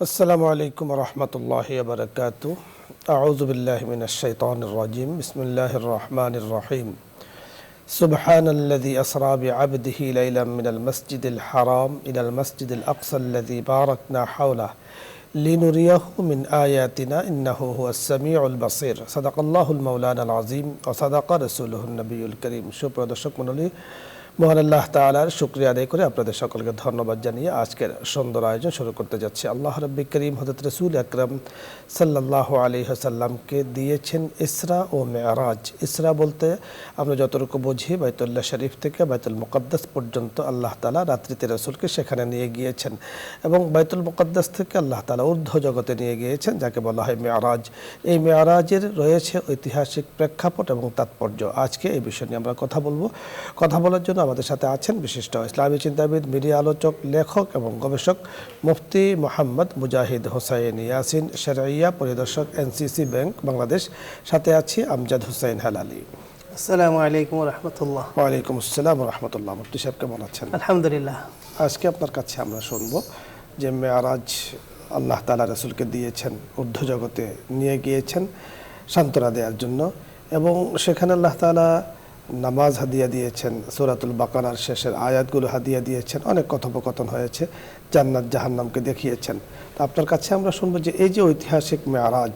আসসালামু আলাইকুম রহমতুল্লাহি ওয়া বারাকাতুহু। আউযু বিল্লাহি মিনাশ শাইতানির রাজিম। বিসমিল্লাহির রহমানির রহিম। সুবহানাল্লাযী আসরা বিআবদিহি লাইলাম মিনাল মাসজিদিল হারাম ইলাল মাসজিদিল আকসাল্লাযী বারাকনা হাওলাহু লিনুরিয়াহু মিন আয়াতিনা ইন্নাহু হুয়াস সামিউল বাসীর। সাদাকাল্লাহুল মাওলানাল আযীম ওয়া সাদাকা রাসূলুহুন নবিয়্যুল কারীম। সুপ্রিয় দর্শক মণ্ডলী, মহান আল্লাহ তাআলার শুকরিয়া আদায় করে আপনাদের সকলকে ধন্যবাদ জানিয়ে আজকের সুন্দর আয়োজন শুরু করতে যাচ্ছি। আল্লাহ রাব্বুল কারীম হযরত রাসূল আকরাম সাল্লাল্লাহু আলাইহি ওয়াসাল্লামকে দিয়েছেন ইসরা ও মেরাজ। ইসরা বলতে আমরা যতটুকু বুঝি বাইতুল্লাহ শরীফ থেকে বাইতুল মুকাদ্দাস পর্যন্ত আল্লাহ তাআলা রাত্রিতে রাসূলকে সেখানে নিয়ে গিয়েছেন এবং বাইতুল মুকাদ্দাস থেকে আল্লাহ তাআলা ঊর্ধ্ব জগতে নিয়ে গিয়েছেন, যাকে বলা হয় মেরাজ। এই মেরাজের রয়েছে ঐতিহাসিক প্রেক্ষাপট এবং তাৎপর্য। আজকে এই বিষয় নিয়ে আমরা কথা বলবো। কথা বলার জন্য আমাদের সাথে আছেন বিশিষ্ট ইসলামী চিন্তাবিদ, মিডিয়া আলোচক, লেখক এবং গবেষক মুফতি মোহাম্মদ মুজাহিদ হোসাইন ইয়াসিন, শরঈয়া পরিদর্শক, এনসিসি ব্যাংক বাংলাদেশ। সাথে আছি আমজাদ হোসেন হেলালি। আসসালামু আলাইকুম ওয়া রাহমাতুল্লাহ। ওয়ালাইকুম আসসালাম ওয়া রাহমাতুল্লাহ। মুফতি সাহেব কেমন আছেন? আলহামদুলিল্লাহ। আজকে আপনার কাছে আমরা শুনবো যে মেরাজ আল্লাহ তাআলা রাসূলকে দিয়েছেন, ঊর্ধ্ব জগতে নিয়ে গিয়েছেন সান্ত্বনা দেওয়ার জন্য এবং সেখানে আল্লাহ তাআলা নামাজ হাদিয়া দিয়েছেন, সূরাতুল বাকারার শেষের আয়াতগুলো হাদিয়া দিয়েছেন, অনেক কথোপকথন হয়েছে, জান্নাত জাহান্নামকে দেখিয়েছেন। তো আপনার কাছে আমরা শুনবো যে এই যে ঐতিহাসিক মেরাজ,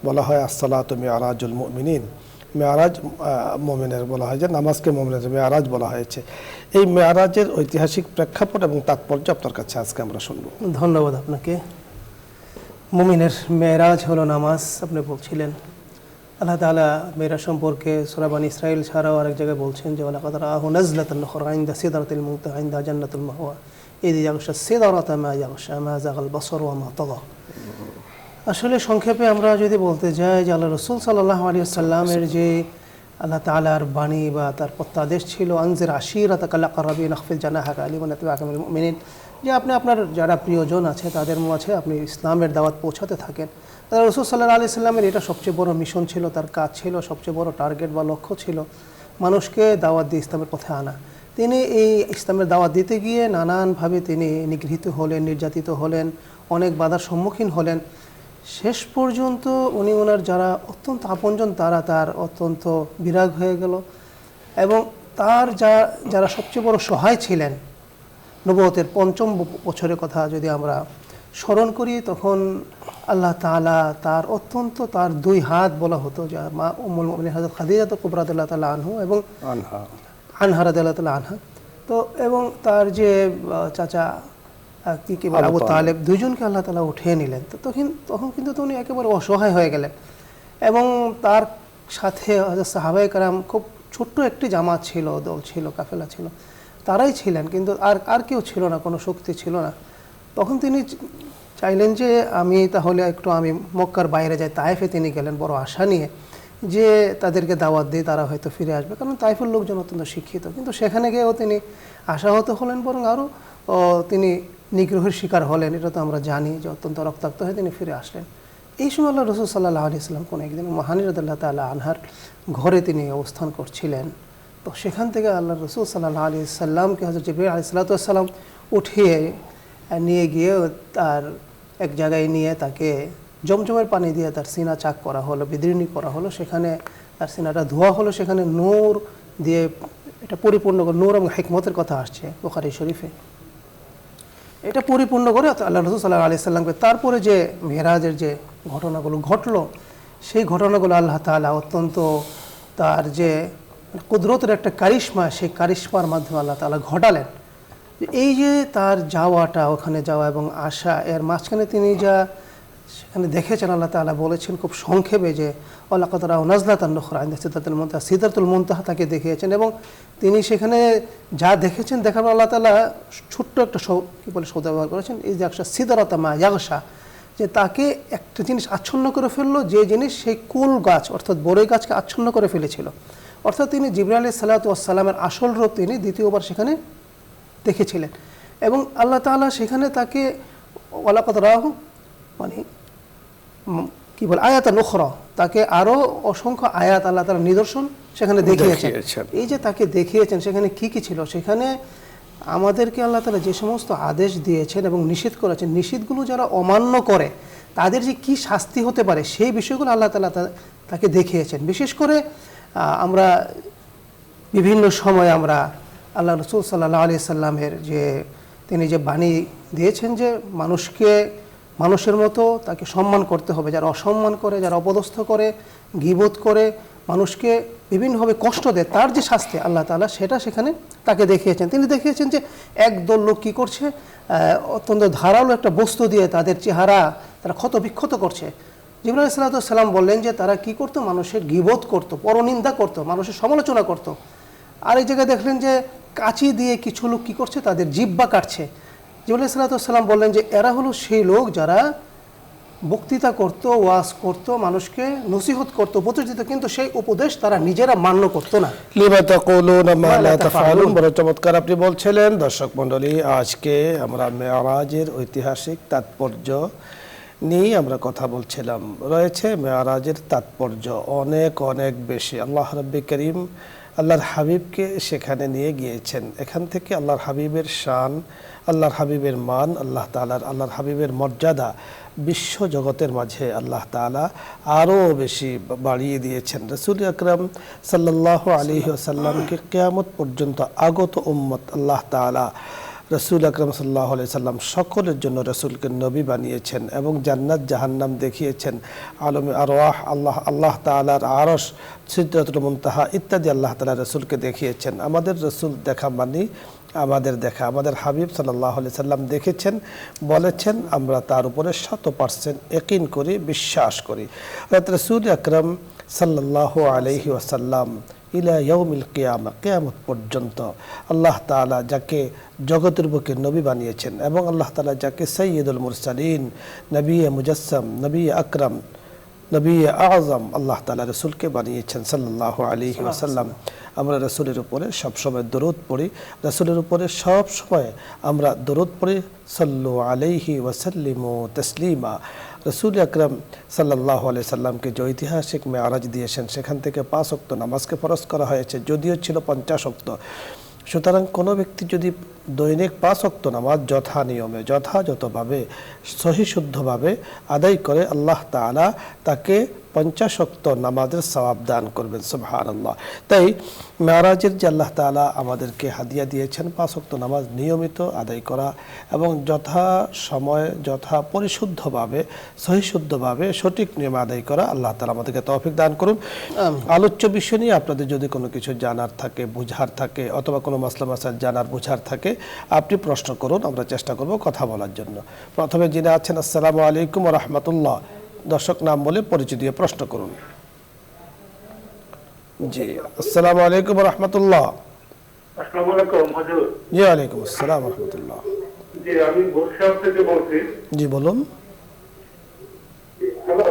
বলা হয় আসসালাতু মিরাজুল মুমিনিন, মেরাজ মুমিনের বলা হয়, যে নামাজকে মুমিনের মেরাজ বলা হয়েছে। এই মেরাজের ঐতিহাসিক প্রেক্ষাপট এবং তাৎপর্য আপনার কাছে আজকে আমরা শুনবো। ধন্যবাদ আপনাকে। মুমিনের মেরাজ হলো নামাজ, আপনি বলছিলেন। আল্লাহ তাআলা মেরাজ সম্পর্কে সূরা বনী ইসরাঈল ছাড়াও আরেক জায়গায় বলছেন যে ওয়ালাকাদ রাআহু নাযলাতান উখরা ইনদা সিদরাতিল মুনতাহা ইনদা জান্নাতুল মাওয়া ইয ইয়াগশা সিদরাতা মা ইয়াগশা মা যাগাল বাসার ওয়া মা তাগা। আসলে সংক্ষেপে আমরা যদি বলতে যাই যে আল্লাহ রাসূল সাল্লাল্লাহু আলাইহি ওয়াসাল্লামের যে আল্লাহ তাআলার বাণী বা তার প্রত্যাদেশ ছিল আনজির আশীরাতাকাল আকরাবিন আখফিদ জানাহাকা লিমান ইত্তাবা'আকা মিনাল মুমিনিন, যে আপনি আপনার যারা প্রিয়জন আছে তাদের মাঝে আপনি ইসলামের দাওয়াত পৌঁছাতে থাকেন। আল্লাহ রাসূল সাল্লাল্লাহু আলাইহি ওয়াসাল্লামের এটা সবচেয়ে বড় মিশন ছিল, তার কাজ ছিল, সবচেয়ে বড় টার্গেট বা লক্ষ্য ছিল মানুষকে দাওয়াত দিয়ে ইসলামের পথে আনা। তিনি এই ইসলামের দাওয়াত দিতে গিয়ে নানানভাবে তিনি নিগৃহীত হলেন, নির্যাতিত হলেন, অনেক বাধার সম্মুখীন হলেন। শেষ পর্যন্ত উনি ওনার যারা অত্যন্ত আপনজন তারা তার অত্যন্ত বিরাগ হয়ে গেল এবং তার যারা সবচেয়ে বড় সহায় ছিলেন, নবুয়তের ৫ম বছরের কথা যদি আমরা স্মরণ করি, তখন আল্লাহ তাআলা তার অত্যন্ত তার দুই হাত বলা হতো, যা মা উম্মুল মুমিনিন হযরত খাদিজা কুবরা রাদিয়াল্লাহু তাআলা আনহা এবং আনহা রাদিয়াল্লাহু তাআলা আনহা, তো এবং তার যে চাচা কি বলে আবু তালেব, দুইজনকে আল্লাহ তাআলা উঠিয়ে নিলেন। তো তখন কিন্তু উনি একেবারে অসহায় হয়ে গেলেন এবং তার সাথে সাহাবায়ে কেরাম, খুব ছোট্ট একটি জামাত ছিল, দল ছিল, কাফেলা ছিল, তারাই ছিলেন, কিন্তু আর কেউ ছিল না, কোনো শক্তি ছিল না। তখন তিনি চাইলেন যে আমি তাহলে আমি মক্কার বাইরে যাই। তায়েফে তিনি গেলেন বড় আশা নিয়ে যে তাদেরকে দাওয়াত দিয়ে তারা হয়তো ফিরে আসবে, কারণ তায়েফের লোকজন অত্যন্ত শিক্ষিত। কিন্তু সেখানে গিয়েও তিনি আশাহত হলেন, বরং আরও তিনি নিগ্রহের শিকার হলেন। এটা তো আমরা জানি যে অত্যন্ত রক্তাক্ত হয়ে তিনি ফিরে আসলেন। এই সময় আল্লাহ রাসূল সাল্লাল্লাহু আলাইহি ওয়াসাল্লাম কোনো একদিন মহানী রাদিয়াল্লাহু তাআলা আনহার ঘরে তিনি অবস্থান করছিলেন। তো সেখান থেকে আল্লাহ রাসূল সাল্লাল্লাহু আলাইহি ওয়াসাল্লামকে হযরত জিবরীল আলাইহিস সালাতু ওয়াস সালাম উঠিয়ে নিয়ে গিয়ে তার এক জায়গায় নিয়ে তাকে জমজমের পানি দিয়ে তার সিনা চাক করা হলো, বিদৃণী করা হলো, সেখানে তার সিনাটা ধোয়া হলো, সেখানে নূর দিয়ে এটা পরিপূর্ণ করে, নূর এবং হিকমতের কথা আসছে বুখারী শরীফে, এটা পরিপূর্ণ করে আল্লাহ রাসূল সাল্লাল্লাহু আলাইহি ওয়াসাল্লামকে তারপরে যে মেরাজের যে ঘটনাগুলো ঘটলো, সেই ঘটনাগুলো আল্লাহ তাআলা অত্যন্ত তার যে কুদরতের একটা কারিশমা, সেই কারিশমার মাধ্যমে আল্লাহ তাআলা ঘটালেন। এই যে তার যাওয়াটা, ওখানে যাওয়া এবং আসা, এর মাঝখানে তিনি যা সেখানে দেখেছেন, আল্লাহ তাআলা বলেছেন খুব সংক্ষেপে যে ওয়ালাকাদ রাআহু নাযলাতান উখরা ইনদা সিদরাতিল মুনতাহা, সিদরাতুল মুনতাহা তাকে দেখিয়েছেন এবং তিনি সেখানে যা দেখেছেন, দেখার পর আল্লাহ তাআলা ছোট্ট একটা শব্দ ব্যবহার করেছেন, এই যে একটা সিদরাতা মা ইয়াগশা, যে তাকে একটা জিনিস আচ্ছন্ন করে ফেললো, যে জিনিস সেই কুল গাছ অর্থাৎ বড়ই গাছকে আচ্ছন্ন করে ফেলেছিল। অর্থাৎ তিনি জিবরাইল আলাইহিস সালাতু ওয়াস সালামের আসল রূপ তিনি দ্বিতীয়বার সেখানে দেখেছিলেন এবং আল্লাহ তাআলা সেখানে তাকে ওয়ালাকাদ রাআহু মানে কি বলে আয়াতান উখরা, তাকে আরও অসংখ্য আয়াত আল্লাহ তাআলা নিদর্শন সেখানে দেখিয়েছেন। এই যে তাকে দেখিয়েছেন, সেখানে কি কি ছিল, সেখানে আমাদেরকে আল্লাহ তাআলা যে সমস্ত আদেশ দিয়েছেন এবং নিষেধ করেছেন, নিষেধগুলো যারা অমান্য করে তাদের যে কি শাস্তি হতে পারে সেই বিষয়গুলো আল্লাহ তাআলা তাকে দেখিয়েছেন। বিশেষ করে আমরা বিভিন্ন সময় আমরা আল্লাহ রাসূল সাল্লাল্লাহু আলাইহি সাল্লামের যে তিনি যে বাণী দিয়েছেন যে মানুষকে মানুষের মতো তাকে সম্মান করতে হবে, যারা অসম্মান করে, যারা অপদস্থ করে, গীবত করে, মানুষকে বিভিন্নভাবে কষ্ট দেয়, তার যে শাস্তি আল্লাহ তাআলা সেটা সেখানে তাকে দেখিয়েছেন। তিনি দেখিয়েছেন যে একদল লোক কী করছে, অত্যন্ত ধারালো একটা বস্তু দিয়ে তাদের চেহারা তারা ক্ষত বিক্ষত করছে। জিবরাইল আলাইহিস সালাম বললেন যে তারা কি করতো, মানুষের গীবত করতো, পরনিন্দা করতো, মানুষের সমালোচনা করতো। আর এই জায়গায় দেখলেন যে কাঁচি দিয়ে কিছু লোক কী করছে, তাদের জিহ্বা কাটছে। জিবরাইল আলাইহিস সালাম বললেন যে এরা হলো সেই লোক যারা বক্তৃতা করতো, ওয়াজ করতো, মানুষকে নসিহত করতো, উপদেশ দিত, কিন্তু সেই উপদেশ তারা নিজেরা মান্য করতো না। লিমা তাকুলুনা মা লা তাফআলুন। বড় চমৎকার আপনি বলছিলেন। দর্শক মণ্ডলী, আজকে আমরা মেরাজের ঐতিহাসিক তাৎপর্য নিয়ে আমরা কথা বলছিলাম। রয়েছে মেরাজের তাৎপর্য অনেক অনেক বেশি। আল্লাহ রাব্বি করিম আল্লাহর হাবিবকে সেখানে নিয়ে গিয়েছেন। এখান থেকে আল্লাহর হাবিবের শান, আল্লাহর হাবিবের মান, আল্লাহর হাবিবের মর্যাদা বিশ্ব জগতের মাঝে আল্লাহ তাআলা আরও বেশি বাড়িয়ে দিয়েছেন। রাসূল আকরাম সাল্লাল্লাহু আলাইহি ওয়াসাল্লামকে কিয়ামত পর্যন্ত আগত উম্মত আল্লাহ তাআলা রাসূল আকরাম সাল্লাল্লাহু আলাইহি সাল্লাম সকলের জন্য রাসূলকে নবী বানিয়েছেন এবং জান্নাত জাহান্নাম দেখিয়েছেন। আলমে আরওয়াহ আল্লাহ তাআলার আরশ, সিদরাতুল মুনতাহা ইত্যাদি আল্লাহ তাআলা রাসূলকে দেখিয়েছেন। আমাদের রাসূল দেখা মানে আমাদের দেখা, আমাদের হাবিব সাল্লাল্লাহু আলাইহি সাল্লাম দেখেছেন, বলেছেন, আমরা তার উপরে 100% ইয়াকিন করি, বিশ্বাস করি। রাসূল আকরাম সাল্লাল্লাহু আলাইহি ওয়াসাল্লাম ইলা ইয়াউমিল কিয়ামা, কিয়ামত পর্যন্ত আল্লাহ তাআলা যাকে জগতের বুকে নবী বানিয়েছেন এবং আল্লাহ তাআলা যাকে সাইয়্যিদুল মুরসালিন, নবী মুজাসসাম, নবী আকরাম, নবী আযম আল্লাহ তাআলা রাসূলকে বানিয়েছেন সাল্লাল্লাহু আলাইহি ওয়াসাল্লাম। আমরা রাসূলের উপরে সবসময় দরুদ পড়ি, রাসূলের উপরে সব সময় আমরা দরুদ পড়ি। সাল্লু আলাইহি ওয়াসাল্লিমু তাসলিমা। রাসূল আকরাম সাল্লাল্লাহু আলাইহি সাল্লামকে যে ঐতিহাসিক মেরাজ দিয়েছেন, সেখান থেকে 5 ওয়াক্ত নামাজকে ফরজ করা হয়েছে, যদিও ছিল 50 ওয়াক্ত। সুতরাং কোনো ব্যক্তি যদি দৈনিক 5 ওয়াক্ত নামাজ যথা নিয়মে, যথাযথভাবে, সহিশুদ্ধভাবে আদায় করে, আল্লাহ তাআলা তাকে 50 ওয়াক্ত নামাজের সওয়াব দান করবেন। সুবহানাল্লাহ। তাই মেরাজের যে আল্লাহ তাআলা আমাদেরকে হাদিয়া দিয়েছেন 5 ওয়াক্ত নামাজ নিয়মিত আদায় করা এবং যথা সময়, যথা পরিশুদ্ধভাবে, সহিশুদ্ধভাবে, সঠিক নিয়মে আদায় করা, আল্লাহ তাআলা আমাদেরকে তৌফিক দান করুন। আলোচ্য বিষয় নিয়ে আপনাদের যদি কোনো কিছু জানার থাকে, বুঝার থাকে, অথবা কোনো মাসলা মাসাইল জানার বুঝার থাকে, আপনি প্রশ্ন করুন, আমরা চেষ্টা করব কথা বলার জন্য। প্রথমে যিনি আছেন, আসসালামু আলাইকুম ওয়া রাহমাতুল্লাহ। দর্শক নাম বলে পরিচয় দিয়ে প্রশ্ন করুন। জি, আসসালামু আলাইকুম ওয়া রাহমাতুল্লাহ। আসসালামু আলাইকুম হুজুর। জি, ওয়ালাইকুম আসসালাম ওয়া রাহমাতুল্লাহ। জি, আমি বরিশাল থেকে বলছি। জি বলুন। হ্যালো।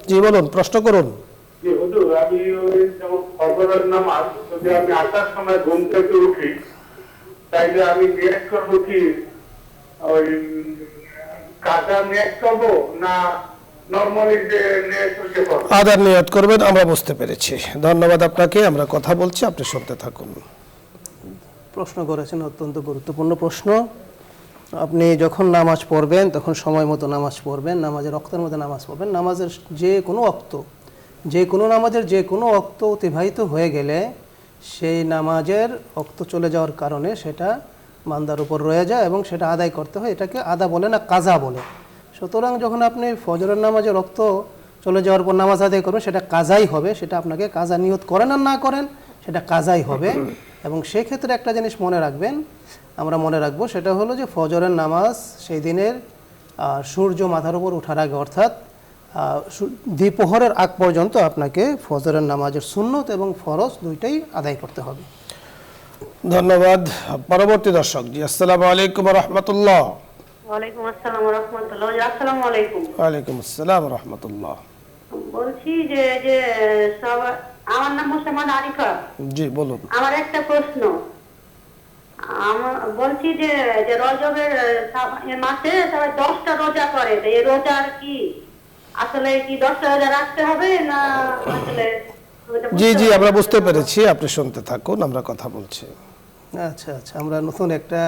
জি বলুন, প্রশ্ন করুন। জি হুজুর, আমি ওই যেমন ফজরের নামাজ যদি আমি 8টার সময় ঘুম থেকে উঠি, তাইলে আমি নিয়ত করব কি ওই কাজা নিয়ত করব না নরমালি যে নিয়ত করতে পারবো? আদার নিয়ত করবেন, আমরা বুঝতে পেরেছি। ধন্যবাদ আপনাকে। আমরা কথা বলছি, আপনি শুনতে থাকুন। প্রশ্ন করেছেন, অত্যন্ত গুরুত্বপূর্ণ প্রশ্ন। আপনি যখন নামাজ পড়বেন তখন সময় মতো নামাজ পড়বেন, নামাজের ওয়াক্তের মধ্যে নামাজ পড়বেন। নামাজের যে কোনো ওয়াক্ত, যে কোনো নামাজের যে কোনো ওয়াক্ত অতিবাহিত হয়ে গেলে সেই নামাজের ওয়াক্ত চলে যাওয়ার কারণে সেটা বান্দার উপর রয়ে যায় এবং সেটা আদায় করতে হয়। এটাকে আদা বলে না, কাজা বলে। সুতরাং যখন আপনি ফজরের নামাজের ওয়াক্ত চলে যাওয়ার পর নামাজ আদায় করবেন, সেটা কাজাই হবে। সেটা আপনাকে কাজা নিয়ত করেন আর না করেন, সেটা কাজাই হবে। এবং সেই ক্ষেত্রে একটা জিনিস মনে রাখবেন, আমরা মনে রাখবো, সেটা হলো যে ফজরের নামাজ সেই দিনের সূর্য মাথার উপর ওঠার আগে, অর্থাৎ দ্বিপ্রহরের আগ পর্যন্ত আপনাকে ফজরের নামাজের সুন্নত এবং ফরজ দুইটাই আদায় করতে হবে। ধন্যবাদ। পরবর্তী দর্শক। জি, আসসালামু আলাইকুম ওয়া রাহমাতুল্লাহ। ওয়ালাইকুম আসসালাম ওয়া রাহমাতুল্লাহ। আসসালামু আলাইকুম। ওয়ালাইকুম আসসালাম ওয়া রাহমাতুল্লাহ। বলছি যে আমার নাম মুসলমান আরিফা। জি বলুন। আমার একটা প্রশ্ন, বলছি যে রজবের মাসে সবাই 10টা রোজা করে, এই রোজার কি আসলে কি 10টা রোজা রাখতে হবে না আসলে? জি জি, আমরা বুঝতে পেরেছি, আপনি শুনতে থাকুন, আমরা কথা বলছি। আচ্ছা আচ্ছা, আমরা নতুন একটা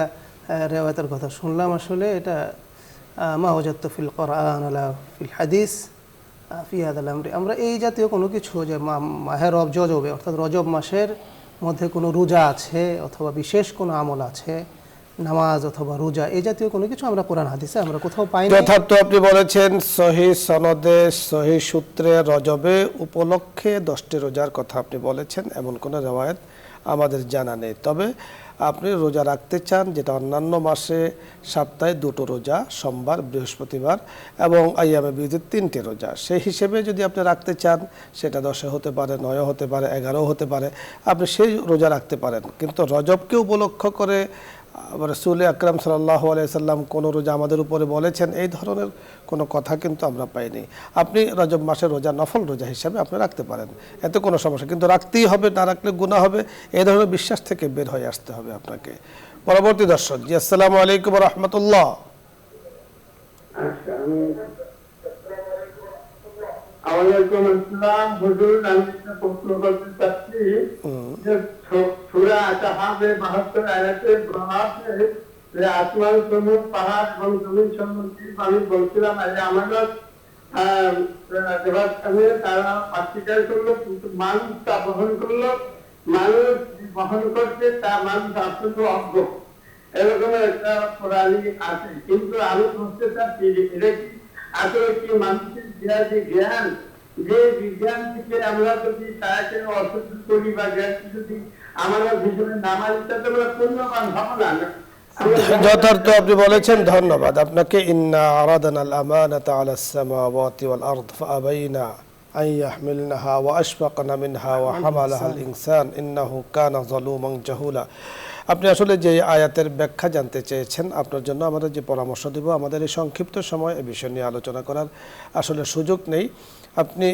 রেওয়ায়তের কথা শুনলাম। আসলে এটা মা ওয়াজাদতু ফিল কোরআন ওয়ালা ফিল হাদিস ফি হাদাল আমরি, আমরা এই জাতীয় কোনো কিছু যে মাহে রজবে অর্থাৎ রজব মাসের মধ্যে কোনো রোজা আছে অথবা বিশেষ কোনো আমল আছে, নামাজ অথবা রোজা, এই জাতীয় কোনো কিছু আমরা কোরআন হাদিসে আমরা কোথাও পাই না। যথার্থ আপনি বলেছেন, সহি সনদে সহি সূত্রে রজবে উপলক্ষে 10টি রোজার কথা আপনি বলেছেন, এমন কোনো রেওয়ায়েত আমাদের জানা নেই। তবে আপনি রোজা রাখতে চান, যেটা অন্যান্য মাসে সপ্তাহে 2টো রোজা, সোমবার বৃহস্পতিবার এবং আইয়ামে বিদির 3টে রোজা, সেই হিসেবে যদি আপনি রাখতে চান, সেটা 10 হতে পারে, 9 হতে পারে, 11 হতে পারে, আপনি সেই রোজা রাখতে পারেন। কিন্তু রজবকে উপলক্ষ করে রাসূল আকরাম সাল্লাল্লাহু আলাইহি সাল্লাম কোনো রোজা আমাদের উপরে বলেছেন, এই ধরনের কোনো কথা কিন্তু আমরা পাইনি। আপনি রজব মাসের রোজা নফল রোজা হিসাবে আপনি রাখতে পারেন, এতে কোনো সমস্যা, কিন্তু রাখতেই হবে, না রাখলে গুনাহ হবে, এই ধরনের বিশ্বাস থেকে বের হয়ে আসতে হবে আপনাকে। পরবর্তী দর্শক, জি আসসালামু আলাইকুম ওয়া রাহমাতুল্লাহ। ওয়ালাইকুম আসসালাম হুজুর, আমি একটা প্রশ্ন করতে চাচ্ছি যে সূরা আত-তাহাবে 72 আয়াতে বলা আছে যে আসমান জমিন পাহাড় এবং জমিন সম্বন্ধে আমি বলছিলাম যে আমানত দেবাস্থানে তারা পার্টিকাল করলো, কিন্তু মানুষ তা বহন করলো, মানুষ বহন করছে তা মানুষ আসলে অজ্ঞ, এরকম একটা কোরআনী আছে। কিন্তু আমি বুঝতে চাচ্ছি যে এটা কি আসলে কি মানুষের যে জ্ঞান, যে বিজ্ঞান থেকে আমরা যদি তাকে অসুস্থ করি বা জ্ঞানকে যদি আমাদের ভিতরে না মানি, তাতে আমরা পূর্ণবান হব না। যথার্থ আপনি বলেছেন, ধন্যবাদ আপনাকে। ইন্না আরাদনাল আমানাতা আলাস সামাওয়াতি ওয়াল আরদ ফাআবাইনা আন ইয়াহমিলনাহা ওয়া আশফাকনা মিনহা ওয়া হামালাহাল ইনসান ইন্নাহু কানা যালুমান জাহুলা। আপনি আসলে যে আয়াতের ব্যাখ্যা জানতে চেয়েছেন, আপনার জন্য আমাদের যে পরামর্শ দেব, আমাদের এই সংক্ষিপ্ত সময় এ বিষয় নিয়ে আলোচনা করার আসলে সুযোগ নেই। আপনি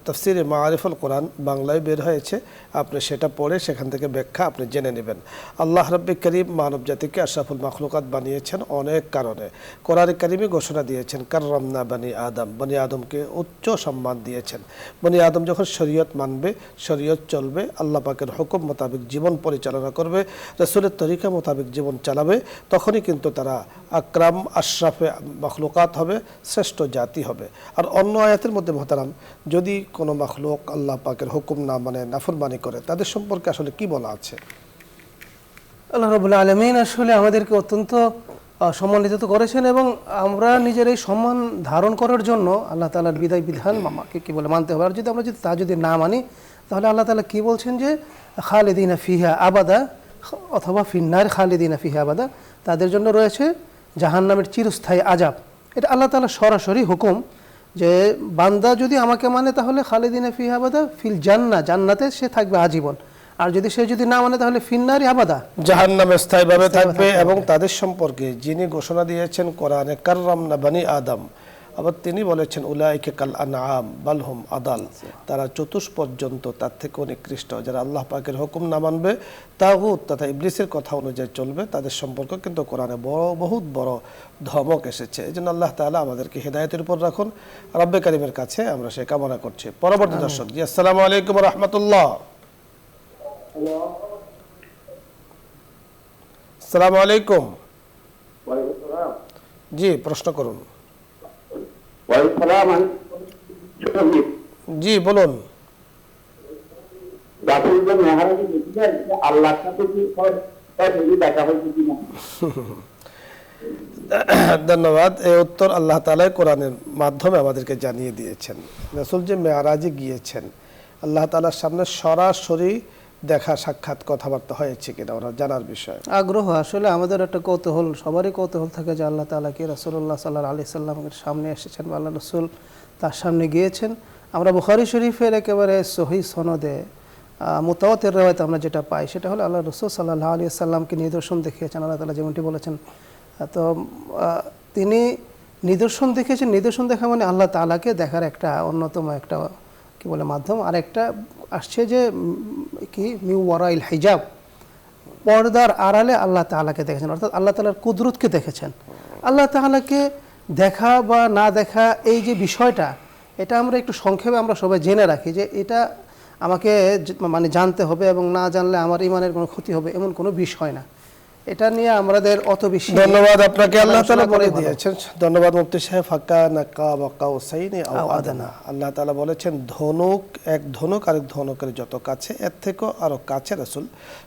তাফসিরে মাআরিফুল কোরআন বাংলায় বের হয়েছে, আপনি সেটা পড়ে সেখান থেকে ব্যাখ্যা আপনি জেনে নেবেন। আল্লাহ রাব্বি করিম মানব জাতিকে আশরাফুল মাখলুকাত বানিয়েছেন অনেক কারণে। কোরআনে কারিমে ঘোষণা দিয়েছেন, কাররামনা বনি আদম, বনি আদমকে উচ্চ সম্মান দিয়েছেন। বনি আদম যখন শরীয়ত মানবে, শরীয়ত চলবে, আল্লাহ পাকের হুকুম মোতাবেক জীবন পরিচালনা করবে, রাসূলের তরিকা মোতাবেক জীবন চালাবে, তখনই কিন্তু তারা আকরাম আশরাফে মাখলুকাত হবে, শ্রেষ্ঠ জাতি হবে। আর অন্য আয়াতের মধ্যে মহতারাম, যদি কোনো মাখলুক আল্লাহ পাকের হুকুম না মানে নাফরমানি করে, তাদের সম্পর্কে আসলে কি বলা আছে? আল্লাহ রাব্বুল আলামিন আসলে আমাদেরকে অত্যন্ত সম্মানিত করেছেন, এবং আমরা নিজের এই সম্মান ধারণ করার জন্য আল্লাহ তাআলার বিধায় বিধান মামাকে কি বলে মানতে হবে। আর যদি আমরা তা যদি না মানি, তাহলে আল্লাহ তাআলা কি বলছেন যে খালিদিনা ফিহা আবাদা অথবা ফিন্নার খালিদিনা ফিহা আবাদা, তাদের জন্য রয়েছে জাহান্নামের চিরস্থায়ী আযাব। এটা আল্লাহ তাআলা সরাসরি হুকুম যে বান্দা যদি আমাকে মানে তাহলে খালিদিনা ফিহা আবাদা ফিল জান্নাহ, জান্নাতে সে থাকবে আজীবন, আর যদি সে যদি না মানে তাহলে ফিন্নারি আবাদা, জাহান্নামে স্থায়ীভাবে থাকবে। এবং তাদের সম্পর্কে যিনি ঘোষণা দিয়েছেন কোরআনে, কাররামনা বনি আদম, আবার তিনি বলেছেন উলাইকা কাল আনআম বাল হুম আদাল, তারা চতুষ পর্যন্ত তার থেকে নিকৃষ্ট। যারা আল্লাহ পাকের হুকুম না মানবে, তাগুত তথা ইবলিসের কথা অনুযায়ী চলবে, তাদের সম্পর্ক কিন্তু কোরআনে বহুত বড় ধমক এসেছে। এই জন্য আল্লাহ তাআলা আমাদেরকে হেদায়েতের উপর রাখুন, রব্বে কারিমের কাছে আমরা সে কামনা করছি। পরবর্তী দর্শক, জি আসসালামু আলাইকুম ওয়া রাহমাতুল্লাহ। আসসালামু আলাইকুম। জি, প্রশ্ন করুন। জি বলুন। ধন্যবাদ। এই উত্তর আল্লাহ তাআলা কোরআনের মাধ্যমে আমাদেরকে জানিয়ে দিয়েছেন। রাসূল যে মেরাজে গিয়েছেন, আল্লাহ তাআলার সামনে সরাসরি দেখা সাক্ষাৎ কথাবার্তা হয়েছে কিনা ওরা জানার বিষয় আগ্রহ। আসলে আমাদের একটা কৌতূহল, সবারই কৌতূহল থাকে যে আল্লাহ তাআলা কি রাসূলুল্লাহ সাল্লাল্লাহু আলাইহি সাল্লামের সামনে এসেছেন বা আল্লাহ রাসূল তার সামনে গিয়েছেন। আমরা বুখারী শরীফের একেবারে সহিহ সনদে মুতাওয়াতির রিওয়ায়াত আমরা যেটা পাই, সেটা হলো আল্লাহ রাসূল সাল্লাল্লাহু আলাইহি সাল্লামকে নিদর্শন দেখিয়েছেন আল্লাহ তাআলা, যেমনটি বলেছেন। তো তিনি নিদর্শন দেখেছেন, নিদর্শন দেখা মানে আল্লাহ তাআলাকে দেখার একটা অন্যতম একটা কি বলে মাধ্যম। আর একটা আসছে যে কি মিওয়ারাইল হিজাব, পর্দার আড়ালে আল্লাহ তাআলাকে দেখেছেন, অর্থাৎ আল্লাহ তাআলার কুদরতকে দেখেছেন। আল্লাহ তাআলাকে দেখা বা না দেখা এই যে বিষয়টা, এটা আমরা একটু সংক্ষেপে আমরা সবাই জেনে রাখি যে এটা আমাকে মানে জানতে হবে, এবং না জানলে আমার ইমানের কোনো ক্ষতি হবে এমন কোনো বিষয় না। এটা নিয়ে আমাদের অত বেশি ধন্যবাদ আপনাকে, আল্লাহ তাআলা আলোচনা বলে করে ভালো। দিয়েছেন। ধন্যবাদ মুফতি সাহেব। ফাকানা কাবা কাউসাইনি আও আদনা, আল্লাহ তাআলা বলেছেন ধনুক, এক ধনুক আরেক ধনুকের যত কাছে, এর থেকেও আরো কাছে রাসূল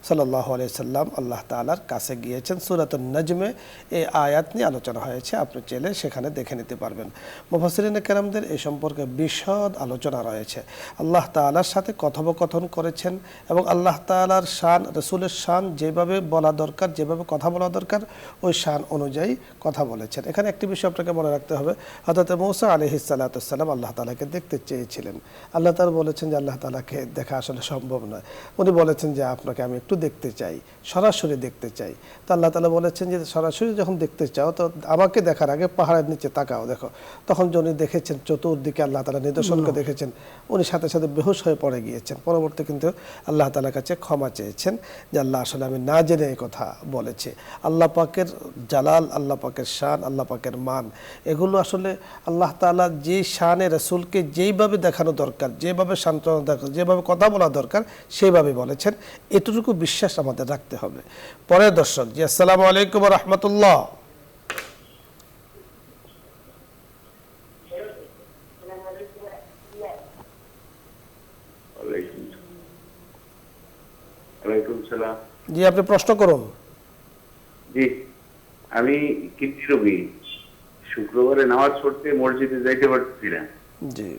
সাল্লাল্লাহু আলাইহি সাল্লাম আল্লাহ তাআলার কাছে গিয়েছেন। সূরাতুন নাজমে এই আয়াত নিয়ে আলোচনা হয়েছে, আপনি চাইলে সেখানে দেখে নিতে পারবেন। মুফাসসিরিনে কেরামদের এই সম্পর্কে বিশদ আলোচনা রয়েছে। আল্লাহ তাআলার সাথে কথোপকথন করেছেন এবং আল্লাহ তাআলার শান, রাসূলের শান যেভাবে বলা দরকার, যেভাবে কথা বলা দরকার, ওই শান অনুযায়ী কথা বলেছেন। এখানে একটি বিষয় আপনাকে মনে রাখতে হবে, হযরত মূসা আলাইহিস সালাতু ওয়াস সালাম আল্লাহ তাআলাকে দেখতে চেয়েছিলেন। আল্লাহ তাআলা বলেছেন যে আল্লাহ তাআলাকে দেখা আসলে সম্ভব নয়। উনি বলেছেন যে আপনাকে আমি একটু দেখতে চাই, সরাসরি দেখতে চাই। তো আল্লাহ তাআলা বলেছেন যে সরাসরি যখন দেখতে চাও তো আমাকে দেখার আগে পাহাড়ের নিচে তাকাও, দেখো। তখন উনি দেখেছেন চতুর্দিকে আল্লাহ তাআলা নিদর্শনকে দেখেছেন, উনি সাথে সাথে বেহুশ হয়ে পড়ে গিয়েছেন। পরবর্তী কিন্তু আল্লাহ তাআলার কাছে ক্ষমা চেয়েছেন যে আল্লাহ আসলে আমি না জেনে এই কথা বলেছি। আল্লাহ পাকের জালাল, আল্লাহ পাকের শান, আল্লাহ পাকের মান, এগুলো আসলে আল্লাহ তাআলা যে শানে রাসূলকে যেইভাবে দেখানো দরকার, যেভাবে সান্ত্বনা দরকার, যেভাবে কথা বলা দরকার, সেইভাবে বলেছেন। এতটুকু বিশ্বাস আমাদের রাখতে হবে। পরের দর্শক জি, আসসালামু আলাইকুম ওয়া রাহমাতুল্লাহ। ওয়ালাইকুম সালাম। জি, আপনি প্রশ্ন করুন। জি, আমি কিডনি রোগী। শুক্রবারে নামাজ পড়তে মসজিদে যাইতে পারতেছি না। জি,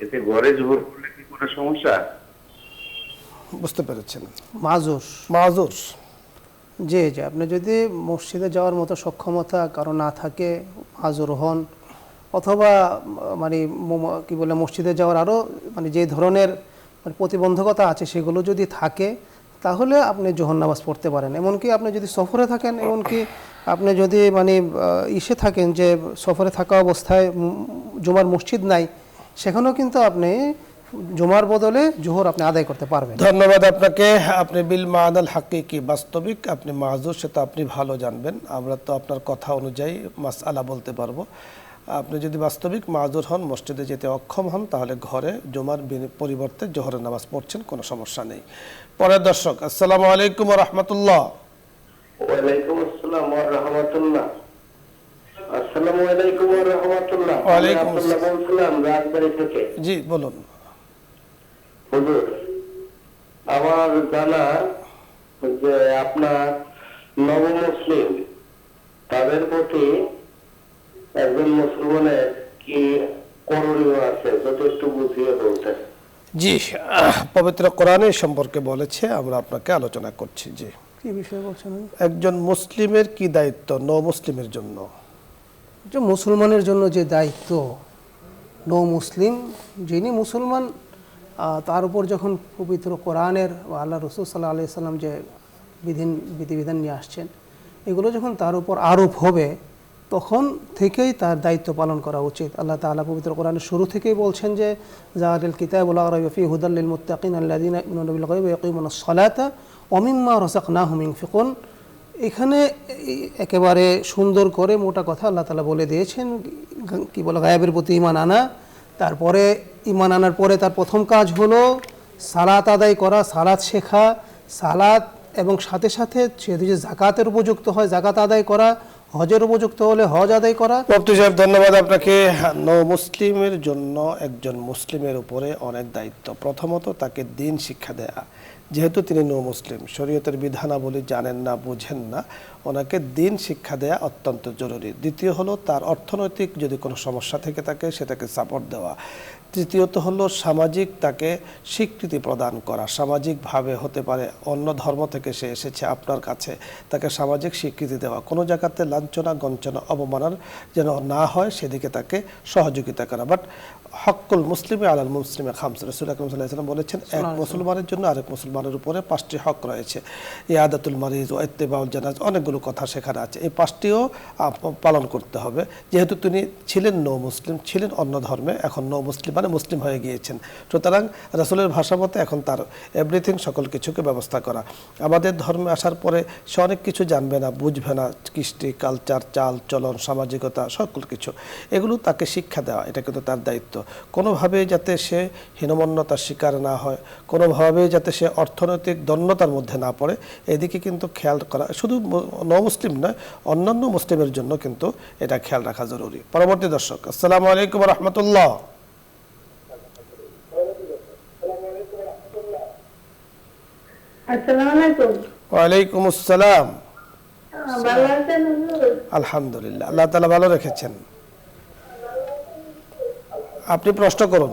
এতে ঘরে জোহর করলে কি কোনো সমস্যা? বুঝতে পেরেছেন। মাজুর মাযুর। জি জি, আপনি যদি মসজিদে যাওয়ার মতো সক্ষমতা কারো না থাকে, মাজুর হন, অথবা মানে কি বলে মসজিদে যাওয়ার আরও মানে যে ধরনের মানে প্রতিবন্ধকতা আছে সেগুলো যদি থাকে, তাহলে আপনি জোহর নামাজ পড়তে পারেন। এমনকি আপনি যদি সফরে থাকেন, এমনকি আপনি যদি মানে ইসে থাকেন যে সফরে থাকা অবস্থায় জুমার মসজিদ নাই, সেখানেও কিন্তু আপনি জুমার বদলে জোহর আপনি আদায় করতে পারবেন। ধন্যবাদ আপনাকে। আপনি বিল মানাল হাকিকি, বাস্তবিক আপনি মাযুর, সেটা আপনি ভালো জানবেন। আমরা তো আপনার কথা অনুযায়ী মাসআলা বলতে পারবো। আপনি যদি বাস্তবিক মাযুর হন, মসজিদে যেতে অক্ষম হন, তাহলে ঘরে জুমার পরিবর্তে জোহরের নামাজ পড়ছেন, কোনো সমস্যা নেই। পরের দর্শক, আসসালামু আলাইকুম ওয়া রাহমাতুল্লাহ। ওয়ালাইকুম আসসালাম ওয়া রাহমাতুল্লাহ। আসসালামু আলাইকুম ওয়া রাহমাতুল্লাহ। ওয়ালাইকুম আমি আব্দুল্লাহ বলছিলাম রাজবাড়ী থেকে। জি, বলুন। হুজুর, আমার জানা যে আপনার নবমুসলিম, তাদের প্রতি একজন মুসলমানের কি করণীয় আছে যদি একটু বুঝিয়ে বলতেন। জি, পবিত্র কোরআনের সম্পর্কে বলেছে, আমরা আপনাকে আলোচনা করছি। জি, কি বিষয় বলছেন? একজন মুসলিমের কি দায়িত্ব মুসলিমের জন্য? যে মুসলমানের জন্য যে দায়িত্ব, মুসলিম যিনি মুসলমান, তার উপর যখন পবিত্র কোরআনের বা আল্লাহ রসুল সাল্লাল্লাহু আলাইহি সাল্লাম যে বিধিবিধান নিয়ে আসছেন, এগুলো যখন তার উপর আরোপ হবে, তখন থেকেই তার দায়িত্ব পালন করা উচিত। আল্লাহ তাআলা পবিত্র কোরআনের শুরু থেকেই বলছেন যে জাআলিল কিতাবু লা রাইবা ফীহি হুদাল লিল মুত্তাকিন আল্লাযীনা ইউমিনুনা বিল গায়বি ওয়া ইয়াকিমুনাস সালাতা ওয়া মিম্মা রাযাকনাহুম ইউনফিকুন। এখানে একেবারে সুন্দর করে মোটা কথা আল্লাহ তাআলা বলে দিয়েছেন কি বলে গায়েবের প্রতি ঈমান আনা। তারপরে ঈমান আনার পরে তার প্রথম কাজ হলো সালাত আদায় করা, সালাত শেখা, সালাত এবং সাথে সাথে যদি যাকাতের উপযুক্ত হয় যাকাত আদায় করা, হজের উপযুক্ত হলে হজ আদায় করা। মুফতি সাহেব, ধন্যবাদ আপনাকে। মুসলিমের জন্য একজন মুসলিমের উপরে অনেক দায়িত্ব। প্রথমত তাকে দ্বীন শিক্ষা দেয়া, যেহেতু তিনি মুসলিম, শরীয়তের বিধানাবলী জানেন না, বুঝেন না, ওনাকে দ্বীন শিক্ষা দেয়া অত্যন্ত জরুরি। দ্বিতীয় হলো তার অর্থনৈতিক যদি কোনো সমস্যা থেকে থাকে সেটাকে সাপোর্ট দেওয়া। তৃতীয়ত হলো সামাজিক তাকে স্বীকৃতি প্রদান করা। সামাজিকভাবে হতে পারে অন্য ধর্ম থেকে সে এসেছে আপনার কাছে, তাকে সামাজিক স্বীকৃতি দেওয়া, কোনো জায়গাতে লাঞ্ছনা গঞ্চনা অবমাননার যেন না হয় সেদিকে তাকে সহযোগিতা করা। বাট হক্কুল মুসলিমে আলাল মুসলিমে খামস, রাসূল আকরাম সাল্লাল্লাহু আলাইহি ওয়াসাল্লাম বলেছেন এক মুসলমানের জন্য আরেক মুসলমানের উপরে 5টি হক রয়েছে। ইয়াদাতুল মারিজ ওয়া ইত্তিবাউল জানাজ, অনেকগুলো কথা সেখানে আছে। এই 5টিও পালন করতে হবে। যেহেতু তিনি ছিলেন মুসলিম, ছিলেন অন্য ধর্মে, এখন মুসলিম মানে মুসলিম হয়ে গিয়েছেন, সুতরাং রাসূলের ভাষা মতে এখন তার এভরিথিং সকল কিছুকে ব্যবস্থা করা। আমাদের ধর্মে আসার পরে সে অনেক কিছু জানবে না, বুঝবে না, কৃষ্টি কালচার, চাল চলন, সামাজিকতা, সকল কিছু এগুলো তাকে শিক্ষা দেওয়া, এটা কিন্তু তার দায়িত্ব। কোনোভাবে যাতে সে হীনমন্যতার শিকার না হয়, কোনোভাবে যাতে সে অর্থনৈতিক দন্যতার মধ্যে না পড়ে, এদিকে কিন্তু খেয়াল করা। শুধু মুসলিম নয়, অন্যান্য মুসলিমের জন্য কিন্তু এটা খেয়াল রাখা জরুরি। পরবর্তী দর্শক, আসসালামু আলাইকুম ওয়া রাহমাতুল্লাহ। আসসালামু আলাইকুম। ওয়ালাইকুম আসসালাম। ভালো আছেন হুজুর? আলহামদুলিল্লাহ, আল্লাহ তাআলা ভালো রেখেছেন। আপনি প্রশ্ন করুন।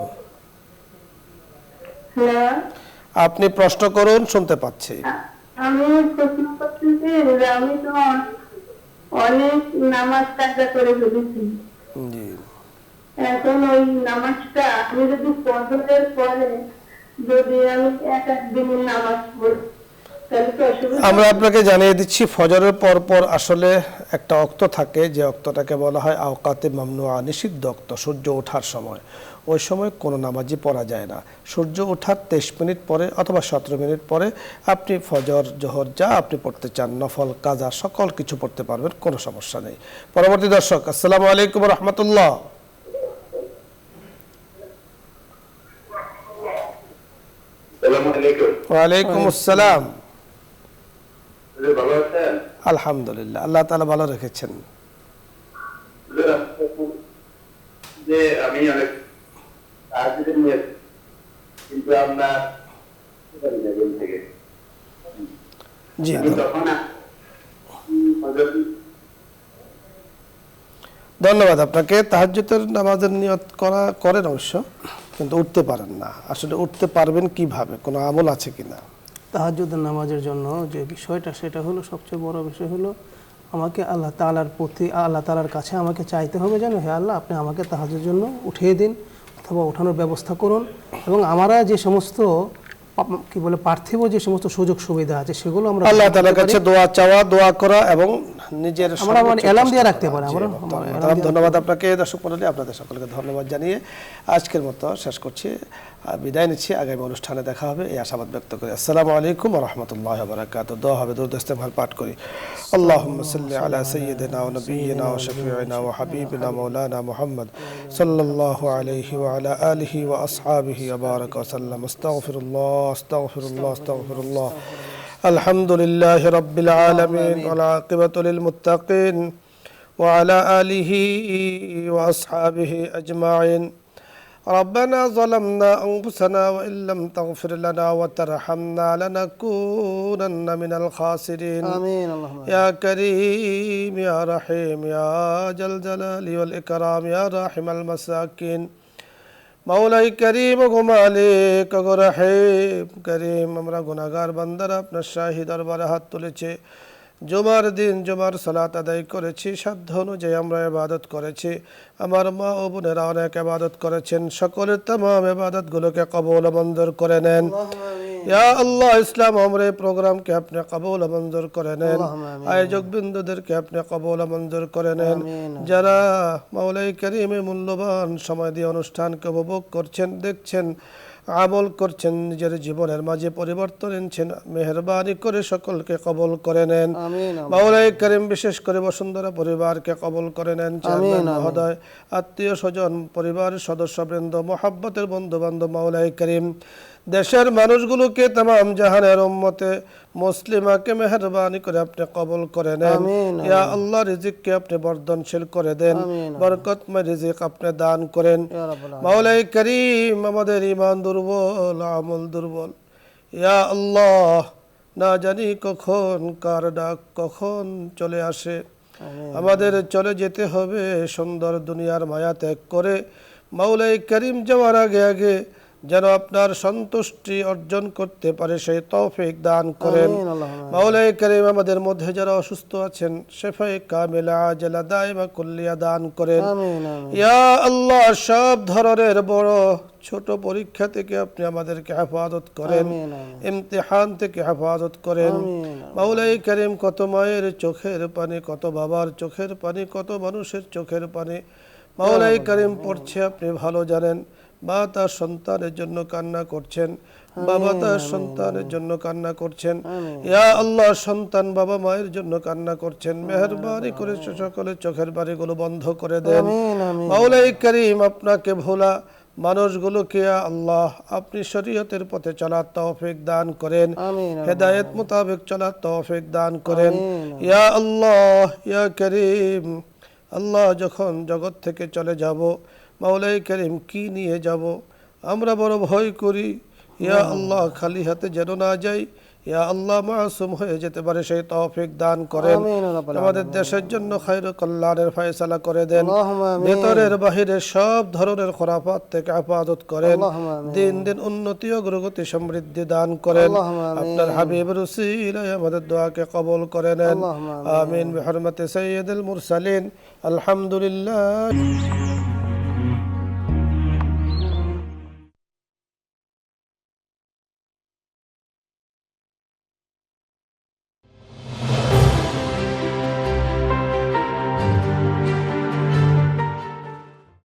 হ্যালো, আপনি প্রশ্ন করুন, শুনতে পাচ্ছি। আমি প্রশ্ন করতেছি যে আমি তো অনেক নামাজ কাজা করে ফেলেছি। জি, এখন ওই নামাজটা আমি যদি ফজরের পরে যদি আমি এক দিন নামাজ পড়ি তাহলে তো অসুবিধা? আমরা আপনাকে জানিয়ে দিচ্ছি, ফজরের পর পর আসলে একটা অক্ত থাকে, যে অক্তটাকে বলা হয় আওকাতে মামনুআ, নিষিদ্ধ অক্ত, সূর্য ওঠার সময়। ওই সময় কোনো নামাজই পড়া যায় না। সূর্য ওঠার 23 মিনিট পরে অথবা 17 মিনিট পরে আপনি ফজর, জোহর যা আপনি পড়তে চান, নফল, কাজা সকল কিছু পড়তে পারবেন, কোনো সমস্যা নেই। পরবর্তী দর্শক, আসসালামু আলাইকুম ওয়া রাহমাতুল্লাহ। আসসালামু আলাইকুম। ওয়ালাইকুম আসসালাম। হুজুর ভালো আছেন? আলহামদুলিল্লাহ, আল্লাহ তাআলা ভালো রেখেছেন। হুজুর, যে আমি অনেক সাহায্য নিয়ে কিন্তু আপনার থেকে জি, তখন ধন্যবাদ আপনাকে। তাহাজ্জুদের নামাজের নিয়ত করেন অবশ্য, কিন্তু উঠতে পারেন না। আসলে উঠতে পারবেন কিভাবে? কোনো আমল আছে কিনা? তাহাজ্জুদের নামাজের জন্য যে বিষয়টা, সেটা হলো সবচেয়ে বড় বিষয় হলো আমাকে আল্লাহ তাআলার প্রতি, আল্লাহ তাআলার কাছে আমাকে চাইতে হবে যেন, হে আল্লাহ, আপনি আমাকে তাহাজ্জুদের জন্য উঠিয়ে দিন অথবা ওঠানোর ব্যবস্থা করুন। এবং আমরা যে সমস্ত কি বলে পার্থিব যে সমস্ত সুযোগ সুবিধা আছে সেগুলো আমরা আল্লাহ তাআলার কাছে দোয়া চাওয়া, দোয়া করা এবং নিজের আমরা অ্যালার্ম দিয়ে রাখতে পারি। আমরা ধন্যবাদ আপনাকে। দর্শক মণ্ডলী, আপনাদের সকলকে ধন্যবাদ জানিয়ে আজকের মতো শেষ করছি, বিদায় নিচ্ছি। আগামী অনুষ্ঠানে দেখা হবে এই আশাবাদ ব্যক্ত করি। আসসালামু আলাইকুম ওয়া রাহমাতুল্লাহি ওয়া বারাকাতুহু। দোয়া হবে, দরুদ ইস্তেগফার পাঠ করি। আল্লাহুম্মা সাল্লি আলা সাইয়্যিদিনা ওয়া নাবিয়্যিনা ওয়া শাফিঈনা ওয়া হাবিবিনা মাওলানা মুহাম্মদ সাল্লাল্লাহু আলাইহি ওয়া আলা আলিহি ওয়া আসহাবিহি ওয়া বারাকা ওয়া সাল্লাম। আস্তাগফিরুল্লাহ, আস্তাগফিরুল্লাহ, আস্তাগফিরুল্লাহ। আলহামদুলিল্লাহি রাব্বিল আলামিন ওয়াল আকিবাতু লিল মুত্তাকিন ওয়া আলা আলিহি ওয়া আসহাবিহি আজমাইন। ربنا ظلمنا أنفسنا وإن لم تغفر لنا وترحمنا لنكونن من الخاسرين. آمين. اللهم يا كريم يا رحيم يا ذا الجلال والإكرام يا راحم المساكين. মাওলাই করিম গো মালিক গো রহিম করিম, আমরা গুনাহগার বান্দারা আপনার শাহী দরবারে হাত তুলেছে। জুমার দিন জুমার সালাত আদায় করেছি, সাধ্য অনুযায়ী আমরা ইবাদত করেছি। আমার মা ও বোনেরা অনেক ইবাদত করেছেন, সকলের तमाम ইবাদতগুলোকে কবুল মঞ্জুর করে নেন। ইয়া আল্লাহ, ইসলাম আমরে প্রোগ্রামকে আপনি কবুল মঞ্জুর করে নেন। আয়োজক বিন্দুদেরকে আপনি কবুল মঞ্জুর করে নেন। যারা মাওলাই করিমে মূল্যবান সময় দিয়ে অনুষ্ঠানকে উপভোগ করছেন, দেখছেন, আমল করছেন, নিজের জীবনের মাঝে পরিবর্তন এনেছেন, মেহেরবানি করে সকলকে কবুল করে নেন। মাওলাই করিম বিশেষ করে বসুন্ধরা পরিবারকে কবুল করে নেন। মহোদয়, আত্মীয় স্বজন, পরিবারের সদস্যবৃন্দ, মহব্বতের বন্ধু বান্ধব, মাওলাই করিম দেশের মানুষগুলোকে तमाम জাহানের উম্মতে মুসলিমাকে মেহেরবানি করে আপনি কবুল করে নেন। ইয়া আল্লাহ, রিজিককে আপনি বর্ধনশীল করে দেন, বরকতময় রিজিক আপনি দান করেন। মাওলাই করিম, আমাদের ঈমান দুর্বল, আমল দুর্বল। ইয়া আল্লাহ, না জানি কখন কার ডাক কখন চলে আসে। আমাদের চলে যেতে হবে সুন্দর দুনিয়ার মায়া ত্যাগ করে। মাওলাই করিম যাওয়ার আগে আগে যেন আপনার সন্তুষ্টি অর্জন করতে পারে সেই তৌফিক দান করেন। মাওলাই করিম, আমাদের মধ্যে যারা অসুস্থ আছেন, শিফায়ে কামিলা আজলা দাইমা কুল্লিয়া দান করেন। ইয়া আল্লাহ, সব ধরনের বড় ছোট পরীক্ষা থেকে আপনি আমাদেরকে হেফাজত করেন, ইমতিহান থেকে হেফাজত করেন। মাওলাই করিম, কত মায়ের চোখের পানি, কত বাবার চোখের পানি, কত মানুষের চোখের পানি মাওলাই করিম পড়ছে, আপনি ভালো জানেন। মা তার সন্তানের জন্য কান্না করছেন, বাবা তার সন্তানের জন্য কান্না করছেন। ইয়া আল্লাহ, সন্তান বাবা মায়ের জন্য কান্না করছেন, মেহেরবানি করে সকলের চোখের বাড়িগুলো বন্ধ করে দেন। মাওলাই করিম, আপনাকে ভোলা মানুষগুলোকে আল্লাহ আপনি শরীয়তের পথে চলার তৌফিক দান করেন, হেদায়েত মোতাবেক চলার তৌফিক দান করেন। ইয়া আল্লাহ ইয়া করিম, আল্লাহ যখন জগৎ থেকে চলে যাব মাওলাই করিম কি নিয়ে যাব আমরা বড় ভয় করি। ইয়া আল্লাহ খালি হাতে যেন না যাই, ইয়া আল্লাহ মাসুম হয়ে যেতে পারে সেই তৌফিক দান করেন। আমাদের দেশের জন্য খায়র কল্যাণের ফয়সালা করে দেন, ভেতরের বাহিরের সব ধরনের খরাফাত থেকে হেফাজত করেন, দিন দিন উন্নতি ও অগ্রগতি সমৃদ্ধি দান করেন। আপনার হাবিবের উসিলায় আমাদের দোয়াকে কবুল করে নেন। আমিন বিহরমতি সাইয়্যিদুল মুরসালিন। আলহামদুলিল্লাহ।